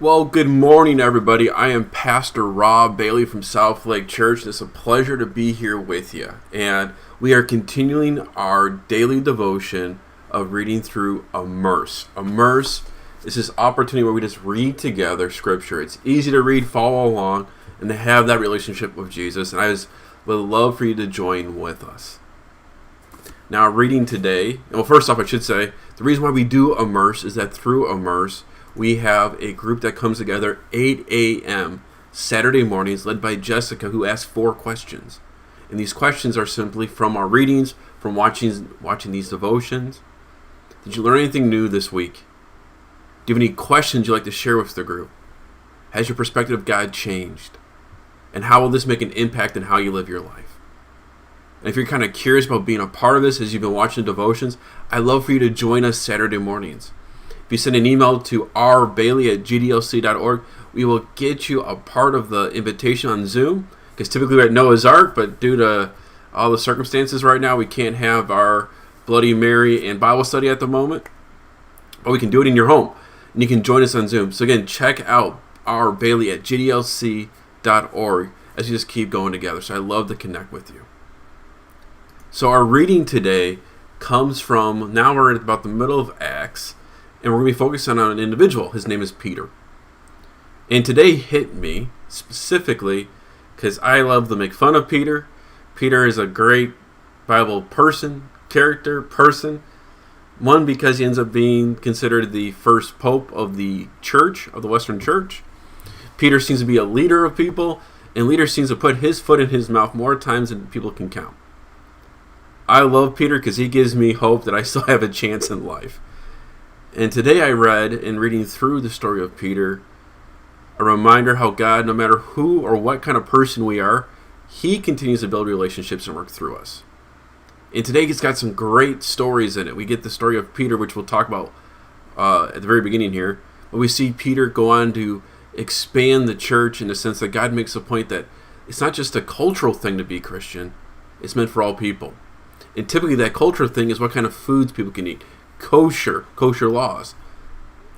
Well, good morning, everybody. I am Pastor Rob Bailey from South Lake Church. It's a pleasure to be here with you. And we are continuing our daily devotion of reading through Immerse. Immerse is this opportunity where we just read together Scripture. It's easy to read, follow along, and to have that relationship with Jesus. And I just would love for you to join with us. Now, reading today, well, first off, I should say, the reason why we do Immerse is that through Immerse, we have a group that comes together 8 a.m. Saturday mornings led by Jessica, who asks 4 questions. And these questions are simply from our readings, from watching these devotions. Did you learn anything new this week? Do you have any questions you'd like to share with the group? Has your perspective of God changed? And how will this make an impact in how you live your life? And if you're kind of curious about being a part of this as you've been watching the devotions, I'd love for you to join us Saturday mornings. If you send an email to rbailey@gdlc.org, we will get you a part of the invitation on Zoom. Because typically we're at Noah's Ark, but due to all the circumstances right now, we can't have our Bloody Mary and Bible study at the moment. But we can do it in your home. And you can join us on Zoom. So again, check out rbailey@gdlc.org as you just keep going together. So I love to connect with you. So our reading today comes from, now we're at about the middle of Acts. And we're going to be focusing on an individual. His name is Peter. And today hit me specifically because I love to make fun of Peter. Peter is a great Bible person. One, because he ends up being considered the first pope of the church, of the Western church. Peter seems to be a leader of people. And leader seems to put his foot in his mouth more times than people can count. I love Peter because he gives me hope that I still have a chance in life. And today I read, in reading through the story of Peter, a reminder how God, no matter who or what kind of person we are, He continues to build relationships and work through us. And today it's got some great stories in it. We get the story of Peter, which we'll talk about at the very beginning here. But we see Peter go on to expand the church in the sense that God makes a point that it's not just a cultural thing to be Christian. It's meant for all people. And typically that cultural thing is what kind of foods people can eat. Kosher laws.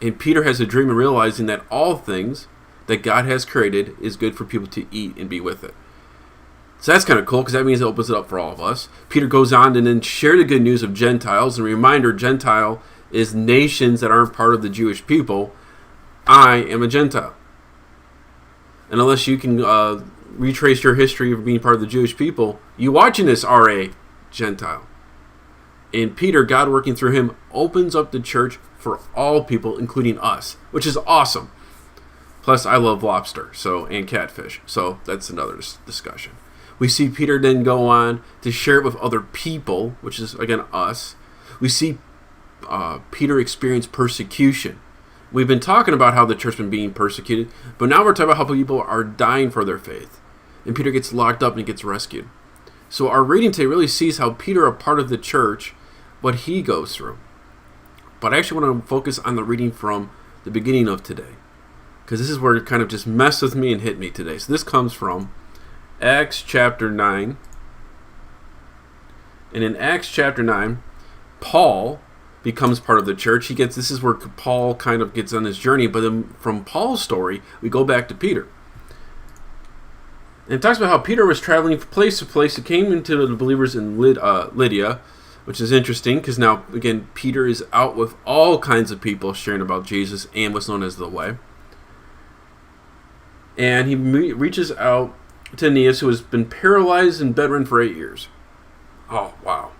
And Peter has a dream of realizing that all things that God has created is good for people to eat and be with it. So that's kind of cool because that means it opens it up for all of us. Peter goes on and then share the good news of Gentiles. And a reminder, Gentile is nations that aren't part of the Jewish people. I am a Gentile. And unless you can retrace your history of being part of the Jewish people, you watching this are a Gentile. And Peter, God working through him, opens up the church for all people, including us, which is awesome. Plus, I love lobster, and catfish, so that's another discussion. We see Peter then go on to share it with other people, which is, again, us. We see Peter experience persecution. We've been talking about how the church has been being persecuted, but now we're talking about how people are dying for their faith. And Peter gets locked up and gets rescued. So our reading today really sees how Peter, a part of the church, what he goes through. But I actually want to focus on the reading from the beginning of today, because this is where it kind of just messed with me and hit me today. So this comes from Acts chapter 9. And in Acts chapter 9, Paul becomes part of the church. This is where Paul kind of gets on his journey. But then from Paul's story, we go back to Peter. And it talks about how Peter was traveling from place to place. He came into the believers in Lydia, which is interesting because now, again, Peter is out with all kinds of people sharing about Jesus and what's known as the Way. And he reaches out to Aeneas, who has been paralyzed and bedridden for 8 years. Oh, wow.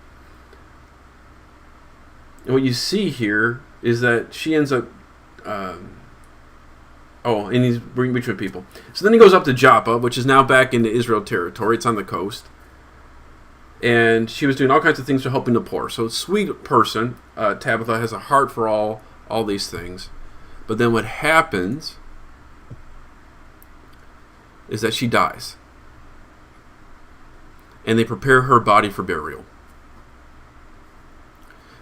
And what you see here is that she ends up... and he's between people. So then he goes up to Joppa, which is now back into Israel territory. It's on the coast. And she was doing all kinds of things for helping the poor. So sweet person. Tabitha has a heart for all these things. But then what happens is that she dies. And they prepare her body for burial.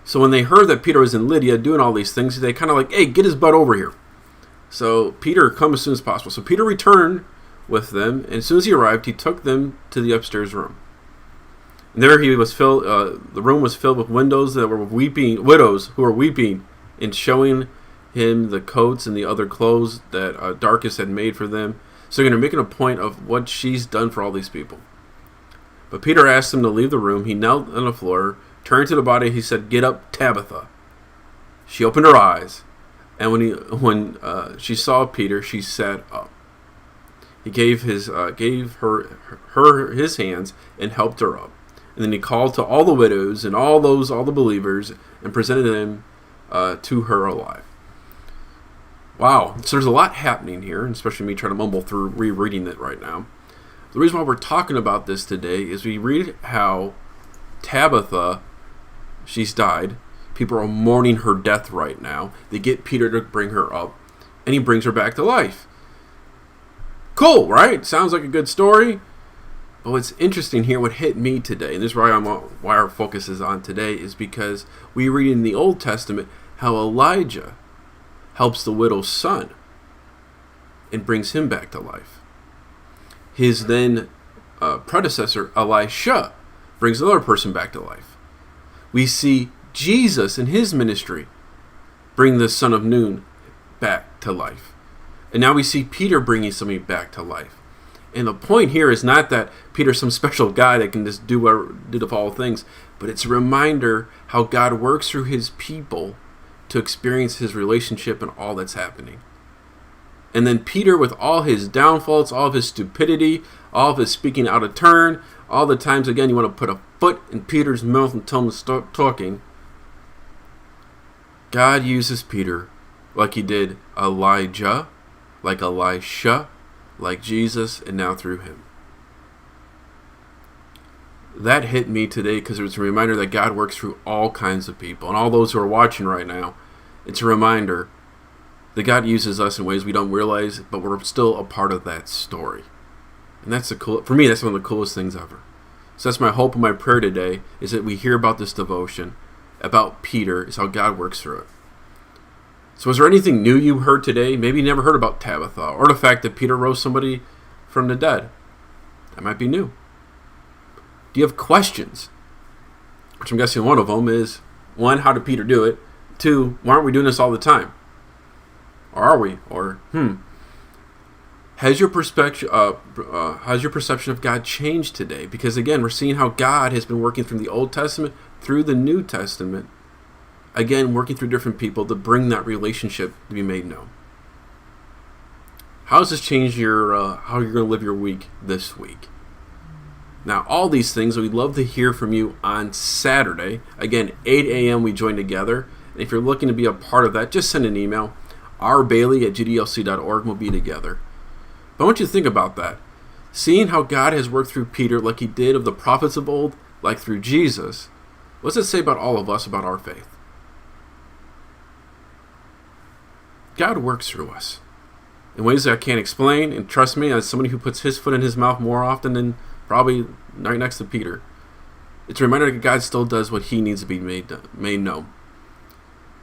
So when they heard that Peter was in Lydia doing all these things, they kind of like, hey, get his butt over here. So Peter, come as soon as possible. So Peter returned with them, and as soon as he arrived, he took them to the upstairs room. And there he was filled. The room was filled with widows who were weeping and showing him the coats and the other clothes that Dorcas had made for them. So they're making a point of what she's done for all these people. But Peter asked him to leave the room. He knelt on the floor, turned to the body. He said, "Get up, Tabitha." She opened her eyes, and when she saw Peter, she sat up. He gave her his hands and helped her up. And then he called to all the widows and all the believers and presented them to her alive. Wow, so there's a lot happening here, especially me trying to mumble through rereading it right now. The reason why we're talking about this today is we read how Tabitha, she's died. People are mourning her death right now. They get Peter to bring her up, and he brings her back to life. Cool, right? Sounds like a good story. But what's interesting here, what hit me today, and this is why our focus is on today, is because we read in the Old Testament how Elijah helps the widow's son and brings him back to life. His then predecessor, Elisha, brings another person back to life. We see Jesus in his ministry bring the son of Nun back to life. And now we see Peter bringing somebody back to life. And the point here is not that Peter's some special guy that can just do all things, but it's a reminder how God works through his people to experience his relationship and all that's happening. And then Peter, with all his downfalls, all of his stupidity, all of his speaking out of turn, all the times, again, you want to put a foot in Peter's mouth and tell him to stop talking, God uses Peter like he did Elijah, like Elisha, like Jesus, and now through him. That hit me today because it was a reminder that God works through all kinds of people. And all those who are watching right now, it's a reminder that God uses us in ways we don't realize, but we're still a part of that story. And that's for me, that's one of the coolest things ever. So that's my hope and my prayer today, is that we hear about this devotion, about Peter, is how God works through it. So is there anything new you heard today? Maybe you never heard about Tabitha, or the fact that Peter rose somebody from the dead. That might be new. Do you have questions? Which I'm guessing one of them is, 1, how did Peter do it? 2, why aren't we doing this all the time? Or are we? Or, Has your perception of God changed today? Because again, we're seeing how God has been working from the Old Testament through the New Testament. Again, working through different people to bring that relationship to be made known. How does this change how you're going to live your week this week? Now, all these things, we'd love to hear from you on Saturday. Again, 8 a.m. we join together. And if you're looking to be a part of that, just send an email. rbailey@gdlc.org. We'll be together. But I want you to think about that. Seeing how God has worked through Peter like he did of the prophets of old, like through Jesus, what does it say about all of us, about our faith? God works through us in ways that I can't explain, and trust me, as somebody who puts his foot in his mouth more often than probably right next to Peter, it's a reminder that God still does what he needs to be made known.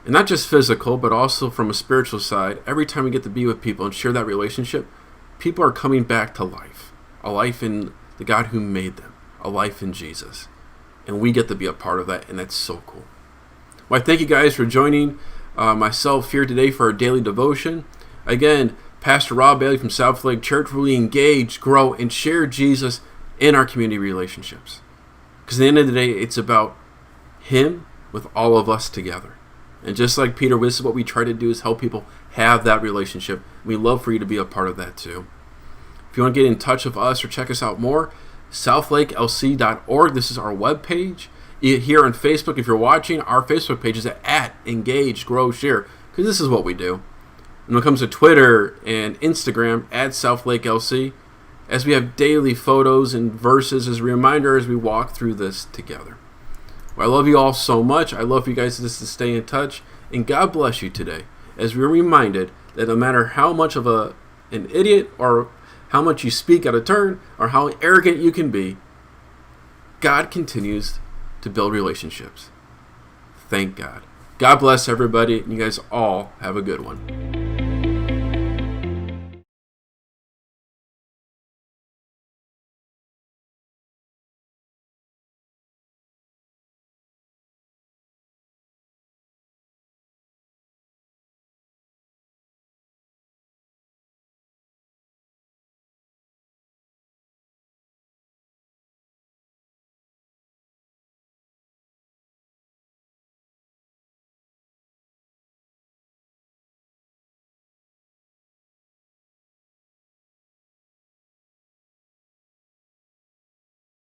And not just physical, but also from a spiritual side. Every time we get to be with people and share that relationship, people are coming back to life. A life in the God who made them. A life in Jesus. And we get to be a part of that, and that's so cool. Well, I thank you guys for joining myself here today for our daily devotion. Again, Pastor Rob Bailey from South Lake Church, really engage, grow, and share Jesus in our community relationships. Because at the end of the day, it's about him with all of us together. And just like Peter, this is what we try to do, is help people have that relationship. We love for you to be a part of that too. If you want to get in touch with us or check us out more, southlakelc.org. This is our webpage. Here on Facebook, if you're watching, our Facebook page is at Engage, Grow, Share, because this is what we do. And when it comes to Twitter and Instagram, at SouthLakeLC, as we have daily photos and verses as a reminder as we walk through this together. Well, I love you all so much. I love you guys just to stay in touch. And God bless you today, as we're reminded that no matter how much of an idiot or how much you speak out of turn or how arrogant you can be, God continues to build relationships. Thank God. God bless everybody, and you guys all have a good one.